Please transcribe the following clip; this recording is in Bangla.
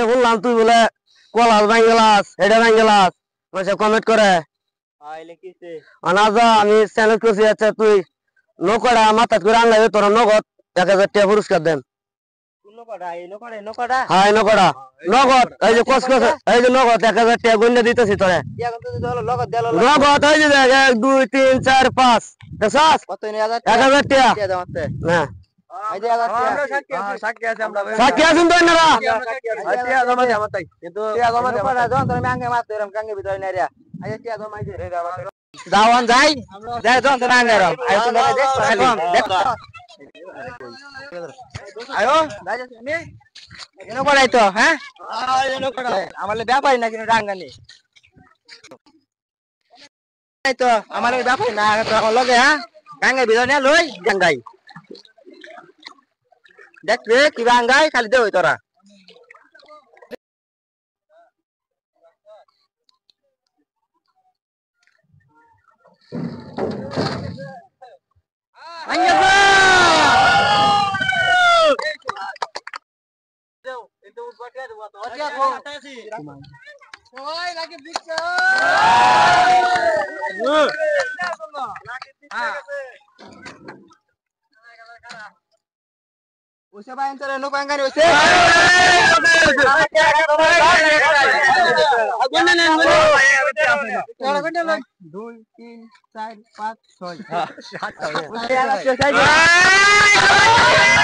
বললাম তুই বলে কলাস ভাঙ্গেলাস এটা ভাঙ্গেলাস কমেন্ট করে আমি চ্যালেঞ্জ করছি। আচ্ছা তুই নৌকাটা মাথা করে আনলে তোরা নগদ 1000 টাকা পুরস্কার দেন। হ্যাঁ নৌকাটা নগদ এই যে এই যে নগদ 1000 টাকা গুণে দিতেছি তোরে নগদ। এই যে 1 2 3 4 5 1000 টাকা হ্যাঁ সাক্ষী আছেন তো এনারা যাওয়ান যাই যাই তো না আয়ো এনো করাই তো হ্যাঁ আমার ব্যাপারই না কিন্তু ডাঙ্গানি তো আমার ব্যাপারই না লগে হ্যাঁ গাঙ্গে ভিতরে নিয়ে লই গাঙ্গাই দেখবে কি গাঙ্গাই খালি দেবই তোরা Usia bayan cara nu panggan usia. 2 3 4 5 6